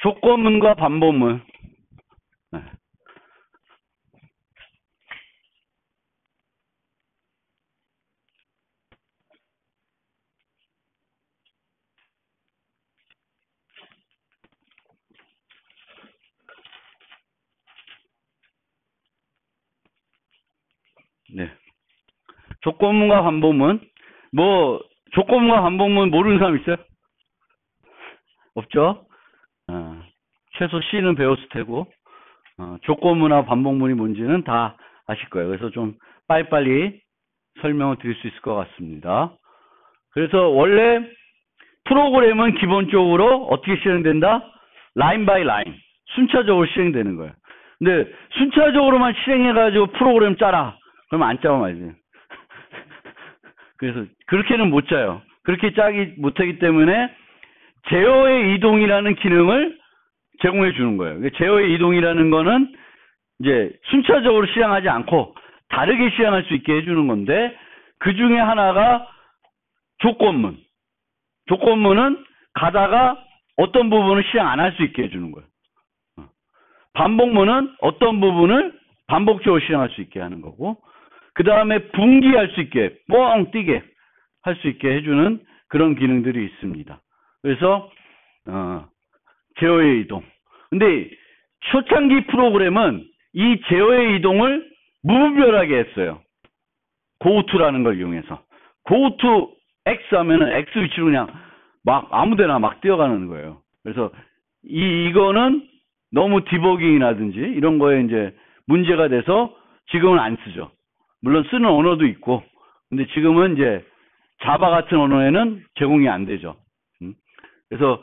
조건문과 반복문. 네. 네. 조건문과 반복문. 조건문과 반복문 모르는 사람 있어요? 없죠? 최소 C는 배웠을 테고, 조건문과 반복문이 뭔지는 다 아실 거예요. 그래서 좀 빨리빨리 설명을 드릴 수 있을 것 같습니다. 그래서 원래 프로그램은 기본적으로 어떻게 실행된다? 라인 바이 라인. 순차적으로 실행되는 거예요. 근데 순차적으로만 실행해가지고 프로그램 짜라. 그러면 안 짜고 말이지. 그래서 그렇게는 못 짜요. 그렇게 짜기 못하기 때문에 제어의 이동이라는 기능을 제공해 주는 거예요. 제어의 이동이라는 거는 이제 순차적으로 실행하지 않고 다르게 실행할 수 있게 해주는 건데, 그 중에 하나가 조건문. 조건문은 가다가 어떤 부분을 실행 안 할 수 있게 해주는 거예요. 반복문은 어떤 부분을 반복적으로 실행할 수 있게 하는 거고, 그 다음에 분기할 수 있게, 뻥 뛰게 할 수 있게 해주는 그런 기능들이 있습니다. 그래서 제어의 이동. 근데 초창기 프로그램은 이 제어의 이동을 무분별하게 했어요. goTo라는 걸 이용해서. goTo X 하면은 X 위치로 그냥 막 아무데나 막 뛰어가는 거예요. 그래서 이거는 너무 디버깅이라든지 이런 거에 이제 문제가 돼서 지금은 안 쓰죠. 물론 쓰는 언어도 있고, 근데 지금은 이제 자바 같은 언어에는 제공이 안 되죠. 그래서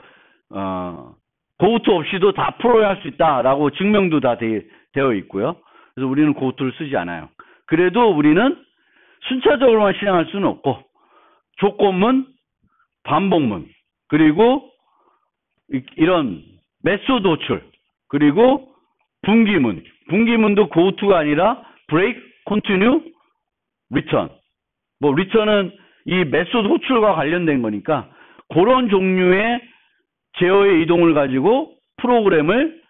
고우투 없이도 다 프로그램할 수 있다라고 증명도 다 되어 있고요. 그래서 우리는 고우투를 쓰지 않아요. 그래도 우리는 순차적으로만 실행할 수는 없고, 조건문, 반복문, 그리고 이런 메소드 호출, 그리고 분기문. 분기문도 고우투가 아니라 break, continue, return. return은 이 메소드 호출과 관련된 거니까 그런 종류의 제어의 이동을 가지고 프로그램을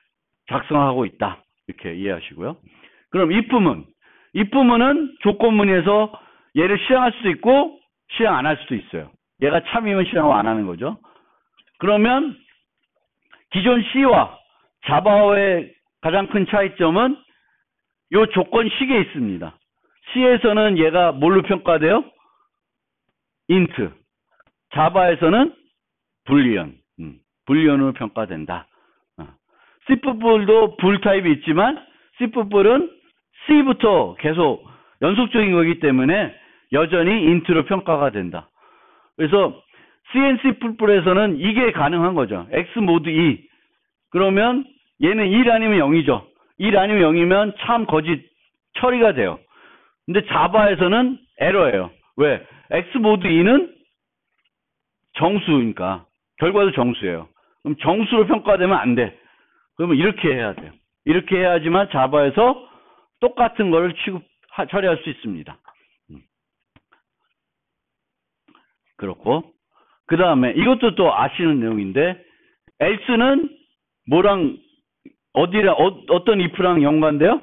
작성하고 있다. 이렇게 이해하시고요. 그럼 if문. if문은 조건문에서 얘를 실행할 수도 있고 실행 안 할 수도 있어요. 얘가 참이면 실행을 안 하는 거죠. 그러면 기존 C와 자바의 가장 큰 차이점은 이 조건식에 있습니다. C에서는 얘가 뭘로 평가돼요? int. 자바에서는 불리언. 불리언으로 평가된다. C++도 불 타입이 있지만 C++은 C부터 계속 연속적인 거기 때문에 여전히 int로 평가가 된다. 그래서 CNC++에서는 이게 가능한 거죠. X 모드 2. 그러면 얘는 1 아니면 0이죠. 1 아니면 0이면 참 거짓 처리가 돼요. 근데 자바에서는 에러예요. 왜? X 모드 2는 정수니까. 결과도 정수예요. 그럼 정수로 평가되면 안 돼. 그러면 이렇게 해야 돼요. 이렇게 해야지만 자바에서 똑같은 거를 처리할 수 있습니다. 그렇고, 그 다음에 이것도 또 아시는 내용인데, else는 뭐랑 어떤 if랑 연관돼요?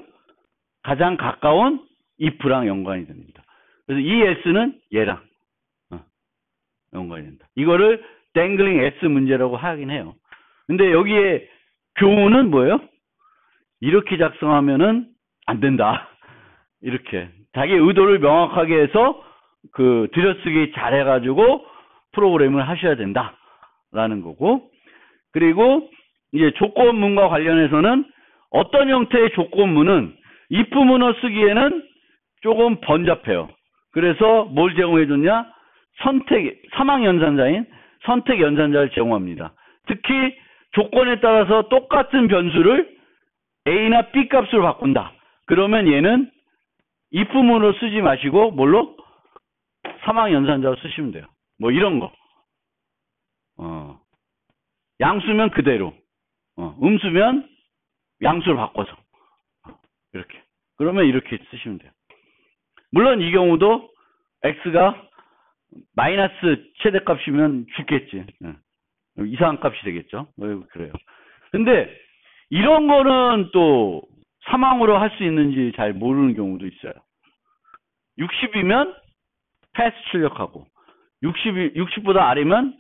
가장 가까운 if랑 연관이 됩니다. 그래서 이 else는 얘랑 연관이 된다. 이거를 dangling s 문제라고 하긴 해요. 근데 여기에 교훈은 뭐예요? 이렇게 작성하면은 안 된다. 이렇게 자기 의도를 명확하게 해서 들여쓰기 잘해가지고 프로그램을 하셔야 된다라는 거고, 그리고 이제 조건문과 관련해서는 어떤 형태의 조건문은 if문어 쓰기에는 조금 번잡해요. 그래서 뭘 제공해 줬냐? 사망 연산자인 선택 연산자를 제공합니다. 특히 조건에 따라서 똑같은 변수를 A나 B 값으로 바꾼다. 그러면 얘는 if문으로 쓰지 마시고 뭘로? 사망 연산자로 쓰시면 돼요. 이런 거. 양수면 그대로. 음수면 양수를 바꿔서. 이렇게. 그러면 이렇게 쓰시면 돼요. 물론 이 경우도 x가 마이너스 최대값이면 죽겠지. 이상한 값이 되겠죠. 그래요. 근데 이런 거는 또 사망으로 할 수 있는지 잘 모르는 경우도 있어요. 60이면 패스 출력하고 60보다 아래면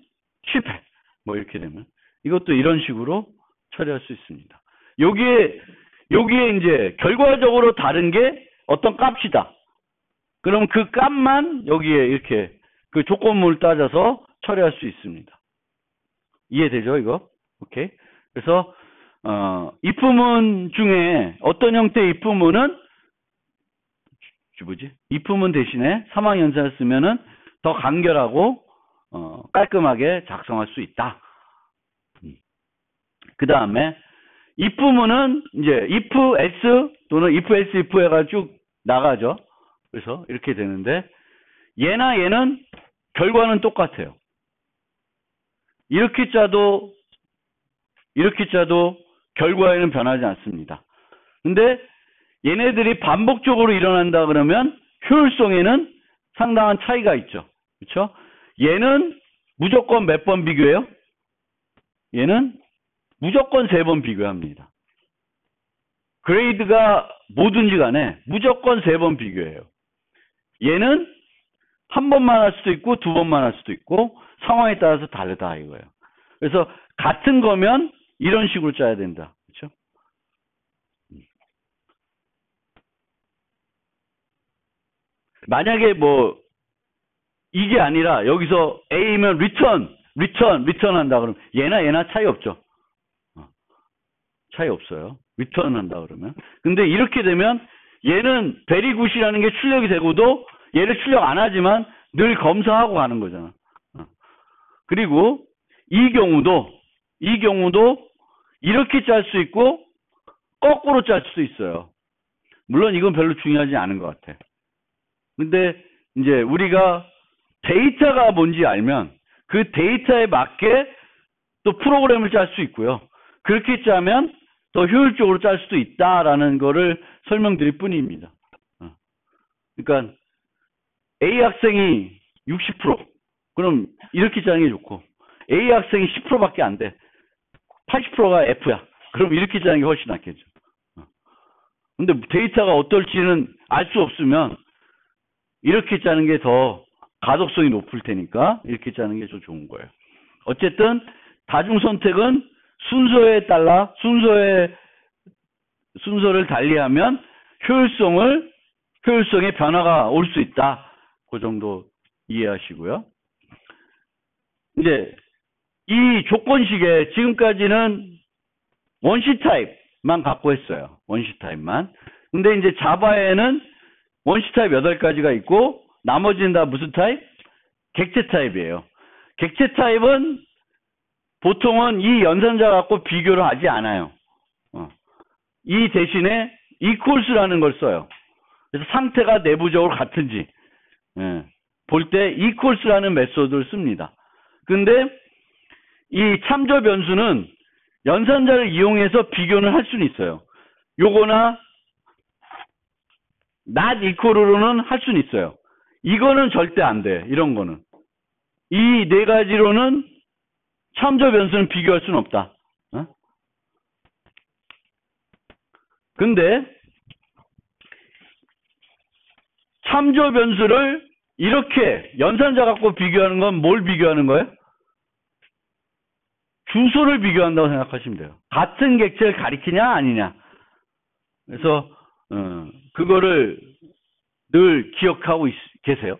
실패. 뭐 이렇게 되면 이것도 이런 식으로 처리할 수 있습니다. 여기에 이제 결과적으로 다른 게 어떤 값이다. 그럼 그 값만 여기에 이렇게 그 조건물 따져서 처리할 수 있습니다. 이해되죠, 이거? 오케이. 그래서 if문 중에 어떤 형태의 if문은 if문 대신에 사망 연산을 쓰면은 더 간결하고 깔끔하게 작성할 수 있다. 그 다음에 if문은 이제 if s 또는 if else if 해가 쭉 나가죠. 그래서 이렇게 되는데 얘나 얘는 결과는 똑같아요. 이렇게 짜도 결과에는 변하지 않습니다. 근데 얘네들이 반복적으로 일어난다 그러면 효율성에는 상당한 차이가 있죠. 그렇죠? 얘는 무조건 몇 번 비교해요? 얘는 무조건 3번 비교합니다. 그레이드가 뭐든지 간에 무조건 3번 비교해요. 얘는 한 번만 할 수도 있고 2번만 할 수도 있고 상황에 따라서 다르다 이거예요. 그래서 같은 거면 이런 식으로 짜야 된다. 그렇죠? 만약에 뭐 이게 아니라 여기서 A면 return 한다 그러면 얘나 차이 없죠. 차이 없어요. return 한다 그러면. 근데 이렇게 되면 얘는 very good이라는 게 출력이 되고도 얘를 출력 안 하지만 늘 검사하고 가는 거잖아. 그리고 이 경우도 이렇게 짤 수 있고 거꾸로 짤 수도 있어요. 물론 이건 별로 중요하지 않은 것 같아. 근데 이제 우리가 데이터가 뭔지 알면 그 데이터에 맞게 또 프로그램을 짤 수 있고요. 그렇게 짜면 더 효율적으로 짤 수도 있다라는 거를 설명드릴 뿐입니다. 그러니까 A 학생이 60%, 그럼 이렇게 짜는 게 좋고 A 학생이 10%밖에 안 돼. 80%가 F야. 그럼 이렇게 짜는 게 훨씬 낫겠죠. 근데 데이터가 어떨지는 알 수 없으면 이렇게 짜는 게 더 가독성이 높을 테니까 이렇게 짜는 게 더 좋은 거예요. 어쨌든 다중선택은 순서에 따라 순서를 달리하면 효율성에 변화가 올 수 있다. 그 정도 이해하시고요. 이제 이 조건식에 지금까지는 원시 타입만 갖고 했어요. 원시 타입만. 근데 이제 자바에는 원시 타입 8가지가 있고 나머지는 다 무슨 타입? 객체 타입이에요. 객체 타입은 보통은 이 연산자 갖고 비교를 하지 않아요. 이 대신에 equals라는 걸 써요. 그래서 상태가 내부적으로 같은지 볼 때 equals라는 메소드를 씁니다. 근데 이 참조 변수는 연산자를 이용해서 비교는 할 수는 있어요. 요거나 not equal로는 할 수는 있어요. 이거는 절대 안 돼. 이런 거는. 이 4가지로는 참조 변수는 비교할 수는 없다. 근데 참조 변수를 이렇게 연산자 갖고 비교하는 건 뭘 비교하는 거예요? 주소를 비교한다고 생각하시면 돼요. 같은 객체를 가리키냐 아니냐. 그래서 그거를 늘 기억하고 계세요.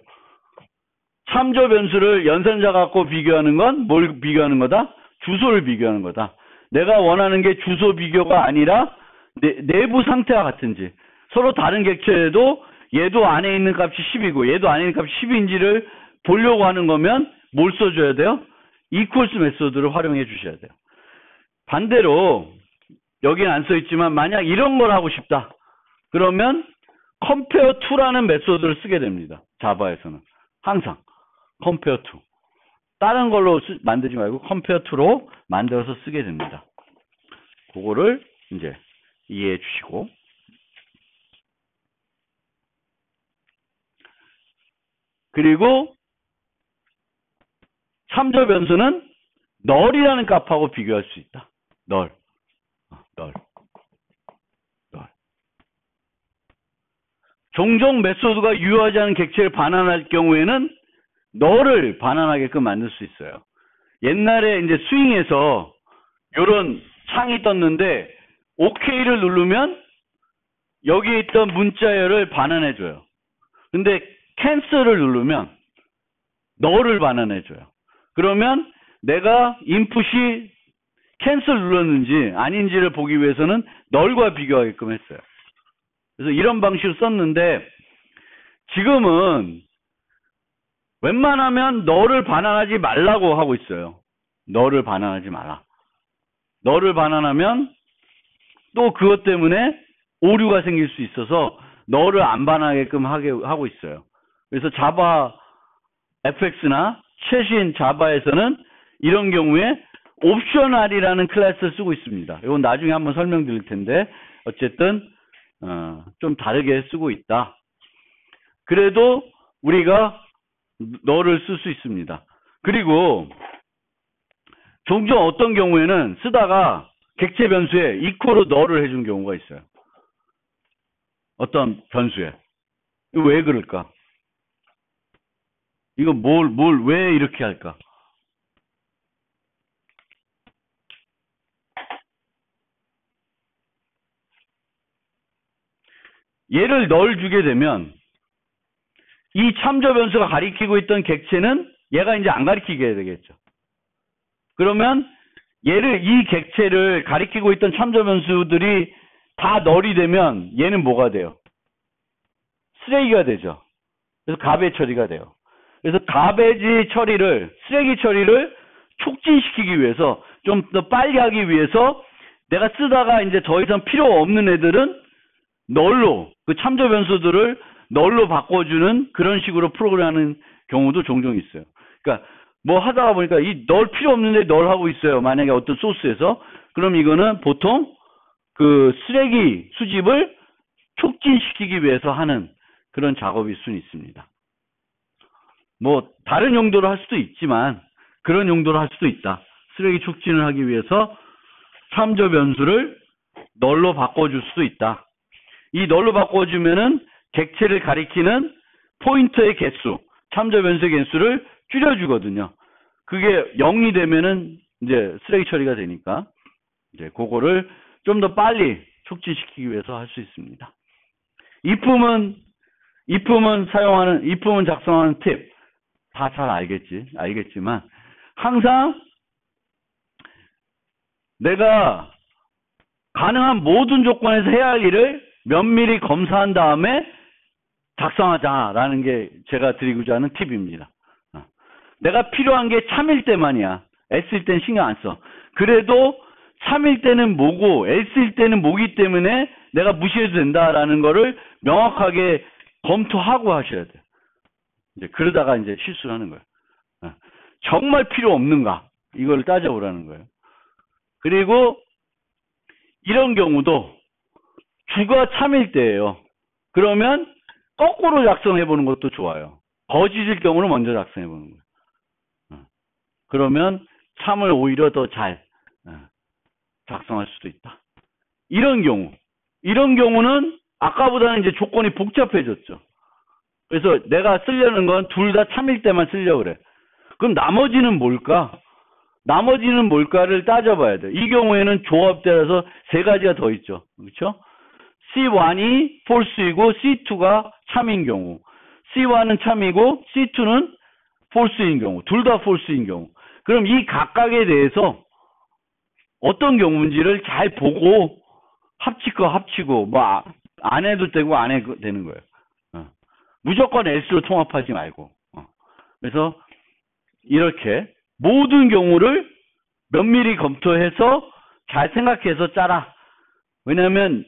참조 변수를 연산자 갖고 비교하는 건 뭘 비교하는 거다? 주소를 비교하는 거다. 내가 원하는 게 주소 비교가 아니라 내부 상태와 같은지. 서로 다른 객체에도 얘도 안에 있는 값이 10이고 얘도 안에 있는 값이 10인지를 보려고 하는 거면 뭘 써줘야 돼요? equals 메소드를 활용해 주셔야 돼요. 반대로 여기는 안 써있지만 만약 이런 걸 하고 싶다. 그러면 compare to라는 메소드를 쓰게 됩니다. 자바에서는. 항상 compare to. 다른 걸로 만들지 말고 compare to로 만들어서 쓰게 됩니다. 그거를 이제 이해해 주시고. 그리고 참조 변수는 null이라는 값하고 비교할 수 있다. null. 널. 종종 메소드가 유효하지 않은 객체를 반환할 경우에는 널을 반환하게끔 만들 수 있어요. 옛날에 이제 스윙에서 이런 창이 떴는데 OK를 누르면 여기에 있던 문자열을 반환해줘요. 근데 캔슬을 누르면 널을 반환해줘요. 그러면 내가 인풋이 캔슬 눌렀는지 아닌지를 보기 위해서는 널과 비교하게끔 했어요. 그래서 이런 방식으로 썼는데 지금은 웬만하면 널을 반환하지 말라고 하고 있어요. 널을 반환하지 마라. 널을 반환하면 또 그것 때문에 오류가 생길 수 있어서 널을 안 반환하게끔 하고 있어요. 그래서 자바 FX나 최신 자바에서는 이런 경우에 옵셔널이라는 클래스를 쓰고 있습니다. 이건 나중에 한번 설명드릴 텐데 어쨌든 좀 다르게 쓰고 있다. 그래도 우리가 널을 쓸 수 있습니다. 그리고 종종 어떤 경우에는 쓰다가 객체 변수에 이퀄로 널을 해준 경우가 있어요. 어떤 변수에. 이거 왜 그럴까? 이거 왜 이렇게 할까? 얘를 널 주게 되면 이 참조 변수가 가리키고 있던 객체는 얘가 이제 안 가리키게 되겠죠. 그러면 이 객체를 가리키고 있던 참조 변수들이 다 널이 되면 얘는 뭐가 돼요? 쓰레기가 되죠. 그래서 가베 처리가 돼요. 그래서 가베지 처리를, 쓰레기 처리를 촉진시키기 위해서 좀 더 빨리 하기 위해서 내가 쓰다가 이제 더 이상 필요 없는 애들은 널로, 그 참조 변수들을 널로 바꿔주는 그런 식으로 프로그램하는 경우도 종종 있어요. 그러니까 뭐 하다가 보니까 이 널 필요 없는데 널 하고 있어요. 만약에 어떤 소스에서. 그럼 이거는 보통 그 쓰레기 수집을 촉진시키기 위해서 하는 그런 작업일 수는 있습니다. 뭐 다른 용도로 할 수도 있지만 그런 용도로 할 수도 있다. 쓰레기 촉진을 하기 위해서 참조 변수를 널로 바꿔줄 수도 있다. 이 널로 바꿔주면은 객체를 가리키는 포인터의 개수, 참조 변수의 개수를 줄여주거든요. 그게 0이 되면은 이제 쓰레기 처리가 되니까 이제 그거를 좀 더 빨리 촉진시키기 위해서 할 수 있습니다. if은 작성하는 팁 다 잘 알겠지만 항상 내가 가능한 모든 조건에서 해야 할 일을 면밀히 검사한 다음에 작성하자라는 게 제가 드리고자 하는 팁입니다. 내가 필요한 게 참일 때만이야. S일 땐 신경 안 써. 그래도 참일 때는 뭐고 S일 때는 뭐기 때문에 내가 무시해도 된다라는 거를 명확하게 검토하고 하셔야 돼요. 이제 그러다가 이제 실수를 하는 거예요. 정말 필요 없는가? 이걸 따져보라는 거예요. 그리고 이런 경우도 주가 참일 때예요. 그러면 거꾸로 작성해보는 것도 좋아요. 거짓일 경우는 먼저 작성해보는 거예요. 그러면 참을 오히려 더 잘 작성할 수도 있다. 이런 경우는 아까보다는 이제 조건이 복잡해졌죠. 그래서 내가 쓰려는 건 둘 다 참일 때만 쓰려고 그래. 그럼 나머지는 뭘까? 나머지는 뭘까를 따져봐야 돼. 이 경우에는 조합 따라서 세 가지가 더 있죠. 그렇죠? C1이 false이고 C2가 참인 경우, C1은 참이고 C2는 false인 경우, 둘 다 false인 경우. 그럼 이 각각에 대해서 어떤 경우인지를 잘 보고 합치고 뭐 안 해도 되고 안 해도 되는 거예요. 무조건 S로 통합하지 말고. 그래서 이렇게 모든 경우를 면밀히 검토해서 잘 생각해서 짜라. 왜냐하면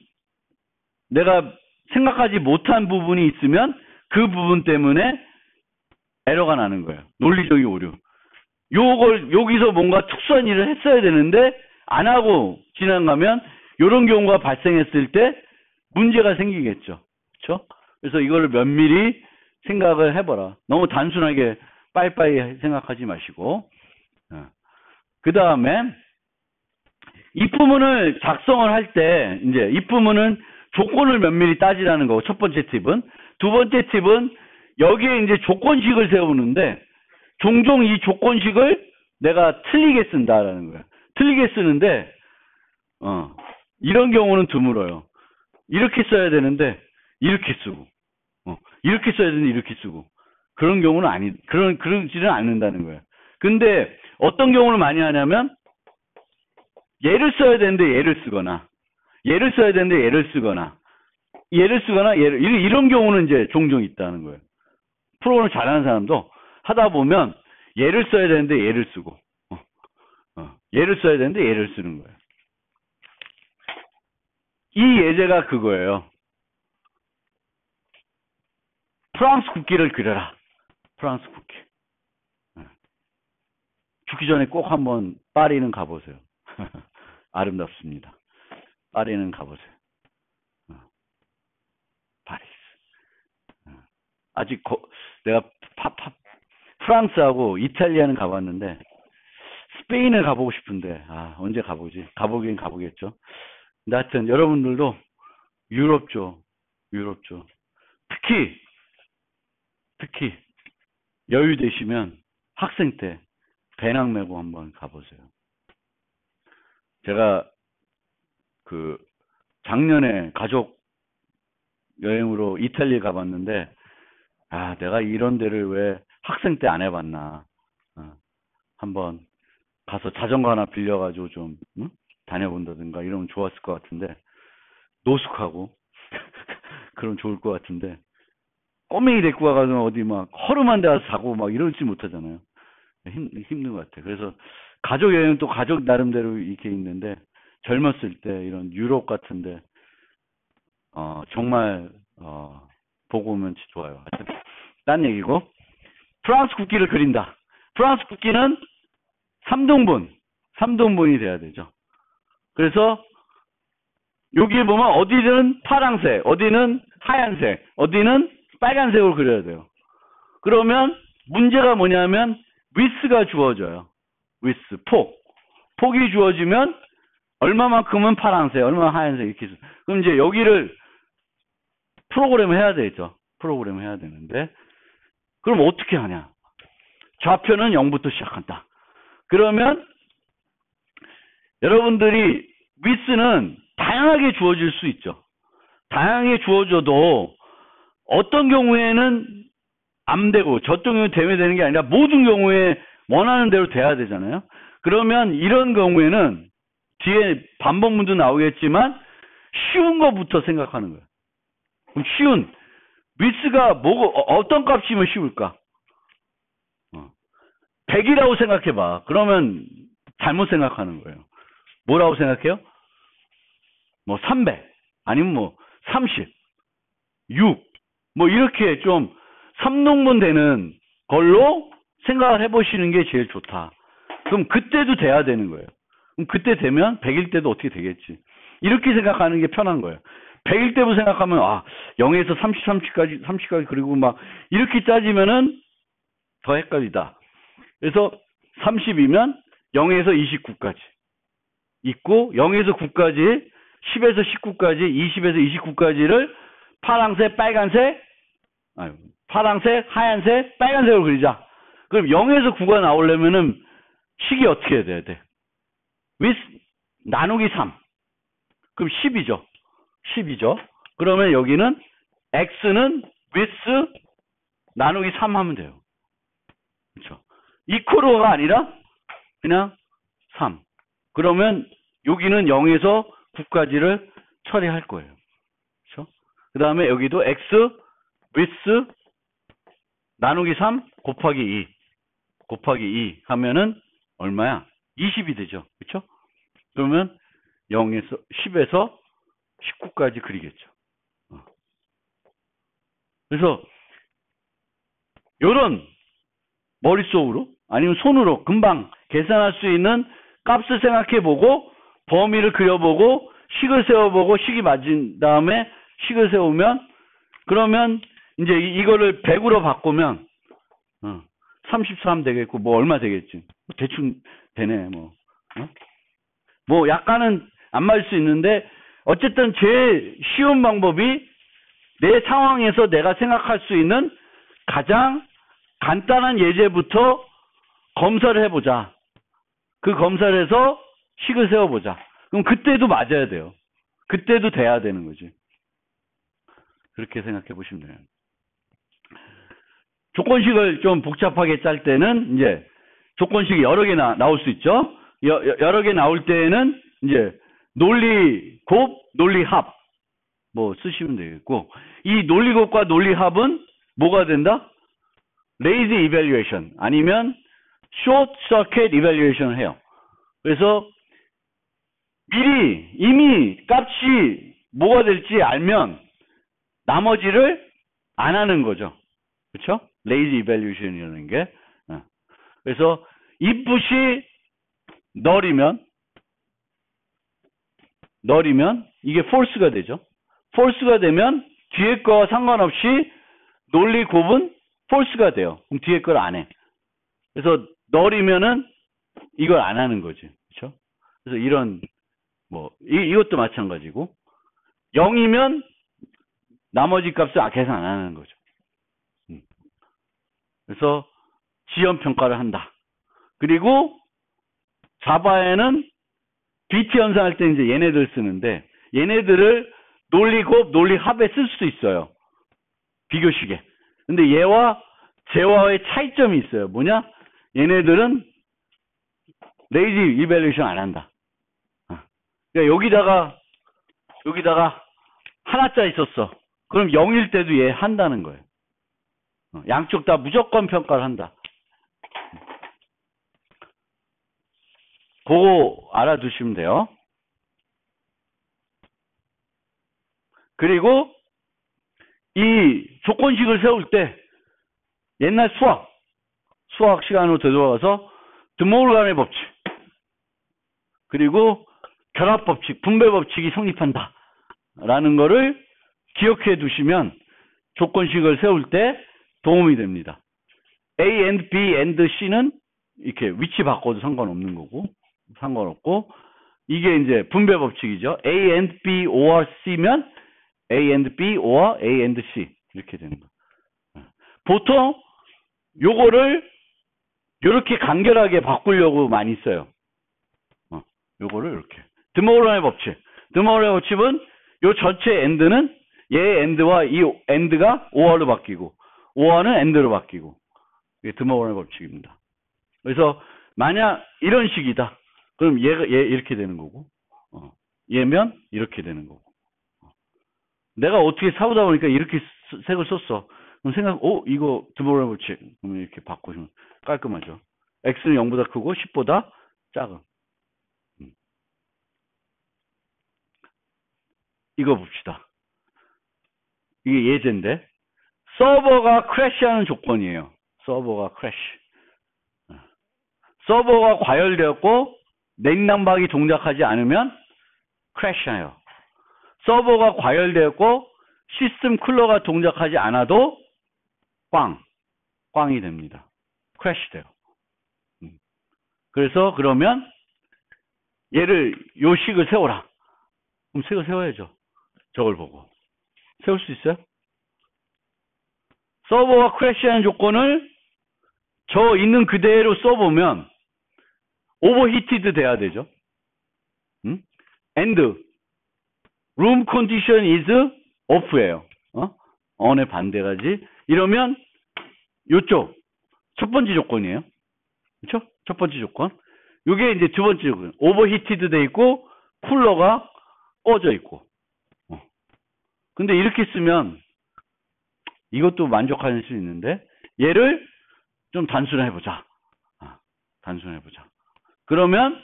내가 생각하지 못한 부분이 있으면 그 부분 때문에 에러가 나는 거예요. 논리적인 오류. 여기서 뭔가 특수한 일을 했어야 되는데 안 하고 지나가면 이런 경우가 발생했을 때 문제가 생기겠죠. 그렇죠? 그래서 이거를 면밀히 생각을 해봐라. 너무 단순하게 빠이빠이 생각하지 마시고. 그 다음에 if문을 작성을 할 때, 이제 if문은 조건을 면밀히 따지라는 거고, 첫 번째 팁은. 두 번째 팁은 여기에 이제 조건식을 세우는데, 종종 이 조건식을 내가 틀리게 쓴다라는 거야. 틀리게 쓰는데, 이런 경우는 드물어요. 이렇게 써야 되는데, 이렇게 쓰고, 이렇게 써야 되는데, 이렇게 쓰고. 그런 경우는 그러지는 않는다는 거예요. 근데 어떤 경우를 많이 하냐면, 얘를 써야 되는데 얘를 쓰거나, 얘를 써야 되는데 얘를 쓰거나, 이런 경우는 이제 종종 있다는 거예요. 프로그램을 잘하는 사람도 하다 보면 얘를 써야 되는데 얘를 쓰고, 얘를 써야 되는데 얘를 쓰는 거예요. 이 예제가 그거예요. 프랑스 국기를 그려라. 프랑스 국기. 죽기 전에 꼭 한번 파리는 가보세요. 아름답습니다. 파리는 가보세요. 파리스. 아직 내가 프랑스하고 이탈리아는 가봤는데 스페인을 가보고 싶은데 언제 가보지? 가보긴 가보겠죠. 근데 하여튼 여러분들도 유럽죠. 특히 여유 되시면 학생 때 배낭 메고 한번 가보세요. 제가 작년에 가족 여행으로 이탈리아 가봤는데 내가 이런 데를 왜 학생 때 안 해봤나. 한번 가서 자전거 하나 빌려가지고 좀 다녀본다든가 이러면 좋았을 것 같은데, 노숙하고 그럼 좋을 것 같은데, 꼬맹이 데리고 가가지고 어디 막 허름한 데 가서 자고 막 이러지 못하잖아요. 힘든 것 같아요. 그래서 가족 여행은 또 가족 나름대로 이렇게 있는데, 젊었을 때 이런 유럽 같은데 정말 보고 오면 좋아요. 딴 얘기고, 프랑스 국기를 그린다. 프랑스 국기는 3등분이 돼야 되죠. 그래서 여기에 보면 어디는 파란색, 어디는 하얀색, 어디는 빨간색으로 그려야 돼요. 그러면 문제가 뭐냐면 위스가 주어져요. 위스, 폭이 주어지면 얼마만큼은 파란색, 얼마 하얀색 이렇게. 그럼 이제 여기를 프로그램을 해야 되죠. 프로그램을 해야 되는데, 그럼 어떻게 하냐? 좌표는 0부터 시작한다. 그러면 여러분들이 위스는 다양하게 주어질 수 있죠. 다양하게 주어져도 어떤 경우에는 안 되고 저쪽 경우에 되면 게 아니라 모든 경우에 원하는 대로 돼야 되잖아요. 그러면 이런 경우에는 뒤에 반복문도 나오겠지만 쉬운 것부터 생각하는 거예요. 그럼 쉬운 위스가 뭐고 어떤 값이면 쉬울까? 100이라고 생각해봐. 그러면 잘못 생각하는 거예요. 뭐라고 생각해요? 뭐 300 아니면 뭐 30, 6 뭐 이렇게 좀 3등분 되는 걸로 생각을 해보시는 게 제일 좋다. 그럼 그때도 돼야 되는 거예요. 그럼 그때 되면 100일 때도 어떻게 되겠지. 이렇게 생각하는 게 편한 거예요. 100일 때부터 생각하면 0에서 30까지 그리고 막 이렇게 따지면은 더 헷갈리다. 그래서 30이면 0에서 29까지 있고 0에서 9까지 10에서 19까지 20에서 29까지를 파란색, 하얀색, 빨간색으로 그리자. 그럼 0에서 9가 나오려면은 식이 어떻게 돼야 돼? 위스 나누기 3. 그럼 10이죠. 그러면 여기는 x는 위스 나누기 3 하면 돼요. 그렇죠? 이퀄로가 아니라 그냥 3. 그러면 여기는 0에서 9까지를 처리할 거예요. 그렇죠? 그 다음에 여기도 x 위스 나누기 3 곱하기 2 하면은 얼마야? 20이 되죠. 그렇죠? 그러면 0에서 10에서 19까지 그리겠죠. 그래서 요런 머릿속으로 아니면 손으로 금방 계산할 수 있는 값을 생각해보고 범위를 그려보고 식을 세워보고 식이 맞은 다음에 식을 세우면 그러면 이제 이거를 100으로 바꾸면 33 되겠고 뭐 얼마 되겠지. 대충 되네 뭐. 뭐 약간은 안 맞을 수 있는데 어쨌든 제일 쉬운 방법이 내 상황에서 내가 생각할 수 있는 가장 간단한 예제부터 검사를 해보자. 그 검사를 해서 식을 세워보자. 그럼 그때도 맞아야 돼요. 그때도 돼야 되는 거지. 그렇게 생각해 보시면 돼요. 조건식을 좀 복잡하게 짤 때는 이제 조건식이 여러 개 나올 수 있죠. 여러 개 나올 때는 이제 논리 곱, 논리 합 뭐 쓰시면 되겠고, 이 논리 곱과 논리 합은 뭐가 된다? lazy evaluation 아니면 short circuit evaluation을 해요. 그래서 미리 이미 값이 뭐가 될지 알면 나머지를 안 하는 거죠. 그렇죠? lazy evaluation이라는 게. 그래서 if이 널이면 이게 false가 되죠. false가 되면 뒤에 거와 상관없이 논리 곱은 false가 돼요. 그럼 뒤에 걸 안 해. 그래서 널이면은 이걸 안 하는 거지. 그렇죠? 그래서 이런 뭐 이것도 마찬가지고 0이면 나머지 값을 계산 안 하는 거죠. 그래서 지연 평가를 한다. 그리고 자바에는 BT 연산할 때 이제 얘네들 쓰는데 얘네들을 논리 곱, 논리 합에 쓸 수도 있어요. 비교식에. 근데 얘와 쟤와의 차이점이 있어요. 뭐냐? 얘네들은 레이지 이밸류에이션 안 한다. 그러니까 여기다가 하나짜 있었어. 그럼 0일 때도 얘 한다는 거예요. 양쪽 다 무조건 평가를 한다. 그거 알아두시면 돼요. 그리고 이 조건식을 세울 때 옛날 수학 시간으로 되돌아가서 드모르간의 법칙 그리고 결합법칙, 분배법칙이 성립한다 라는 거를 기억해 두시면 조건식을 세울 때 도움이 됩니다. A and B and C는 이렇게 위치 바꿔도 상관없는 거고 상관없고 이게 이제 분배법칙이죠. A and B or C면 A and B or A and C 이렇게 되는 거예요. 보통 요거를 이렇게 간결하게 바꾸려고 많이 써요. 요거를 이렇게 드모르간의 법칙. 드모르간의 법칙은 요 전체 and는 얘 and와 이 and가 or로 바뀌고 or는 and로 바뀌고 이게 드모르간의 법칙입니다. 그래서 만약 이런 식이다. 그럼 얘 이렇게 되는 거고 얘면 이렇게 되는 거고 내가 어떻게 사오다 보니까 이렇게 색을 썼어. 그럼 이거 드모르간의 법칙. 그러면 이렇게 바꾸시면 깔끔하죠. x는 0보다 크고 10보다 작은. 이거 봅시다. 이게 예제인데 서버가 크래시하는 조건이에요. 서버가 크래시. 서버가 과열되었고 냉난방이 동작하지 않으면 크래시해요. 서버가 과열되었고 시스템 쿨러가 동작하지 않아도 꽝이 됩니다. 크래시 돼요. 그래서 그러면 얘를 요 식을 세워라. 그럼 식을 세워야죠. 저걸 보고. 세울 수 있어요? 서버가 크래시하는 조건을 저 있는 그대로 써보면 오버히티드 돼야 되죠. and room condition is off예요. on의 반대가지. 이러면 요쪽 첫 번째 조건이에요. 그렇죠? 첫 번째 조건. 이게 이제 두 번째 조건. 오버히티드 돼 있고 쿨러가 꺼져 있고. 근데 이렇게 쓰면 이것도 만족할 수 있는데 얘를 좀 단순해보자. 단순해보자. 그러면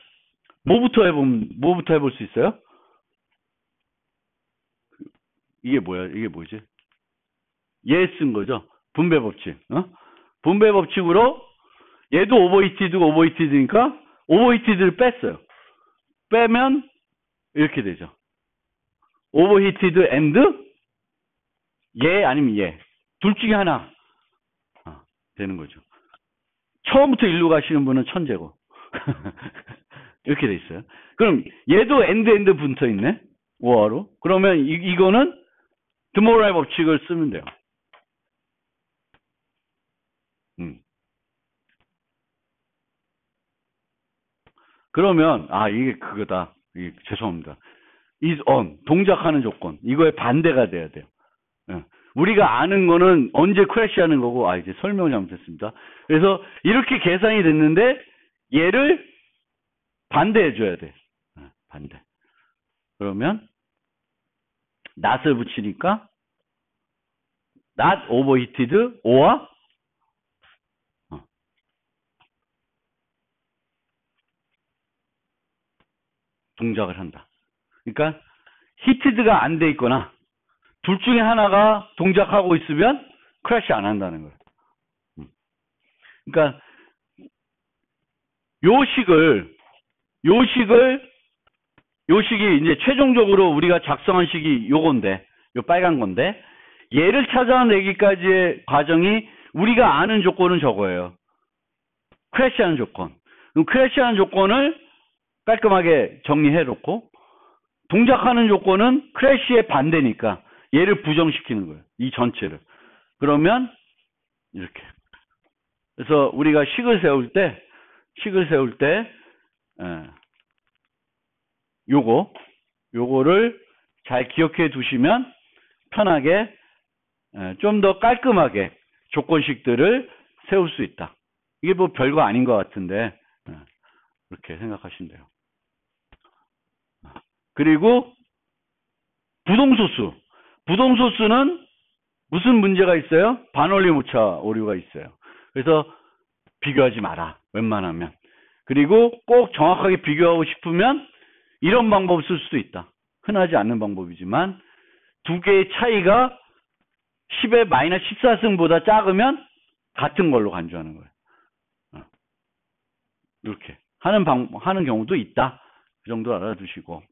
뭐부터 해볼 수 있어요? 이게 뭐야? 이게 뭐지? 얘 쓴 거죠. 분배법칙. 분배법칙으로 얘도 오버히티드니까 오버히티드를 뺐어요. 빼면 이렇게 되죠. 오버히티드 and 얘 아니면 얘. 둘 중에 하나 되는 거죠. 처음부터 일로 가시는 분은 천재고 이렇게 돼 있어요. 그럼 얘도 엔드 붙어 있네. 오어로. 그러면 이거는 드모라이 법칙을 쓰면 돼요. 그러면 이게 그거다. 죄송합니다. is on 동작하는 조건 이거의 반대가 돼야 돼요. 예. 우리가 아는 거는 언제 크래시하는 거고 이제 설명을 잘못했습니다. 그래서 이렇게 계산이 됐는데 얘를 반대해 줘야 돼. 반대. 그러면 not을 붙이니까 not overheated or 동작을 한다. 그러니까 히트드가 안 돼 있거나 둘 중에 하나가 동작하고 있으면 크래시 안 한다는 거예요. 그러니까 요 식이 이제 최종적으로 우리가 작성한 식이 요건데, 요 빨간 건데, 얘를 찾아내기까지의 과정이 우리가 아는 조건은 저거예요. 크래시하는 조건. 그럼 크래시하는 조건을 깔끔하게 정리해 놓고, 동작하는 조건은 크래시의 반대니까 얘를 부정시키는 거예요. 이 전체를. 그러면 이렇게. 그래서 우리가 식을 세울 때 요거를 잘 기억해 두시면 편하게 좀 더 깔끔하게 조건식들을 세울 수 있다. 이게 뭐 별거 아닌 것 같은데 그렇게 생각하시면 돼요. 그리고 부동소수는 무슨 문제가 있어요? 반올림 오차 오류가 있어요. 그래서 비교하지 마라. 웬만하면. 그리고 꼭 정확하게 비교하고 싶으면 이런 방법을 쓸 수도 있다. 흔하지 않는 방법이지만 두 개의 차이가 10의 마이너스 14승보다 작으면 같은 걸로 간주하는 거예요. 이렇게 하는 경우도 있다. 그 정도 알아두시고.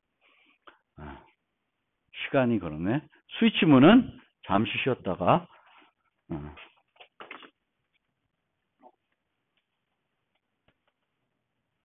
시간이 그러네. 스위치문은 잠시 쉬었다가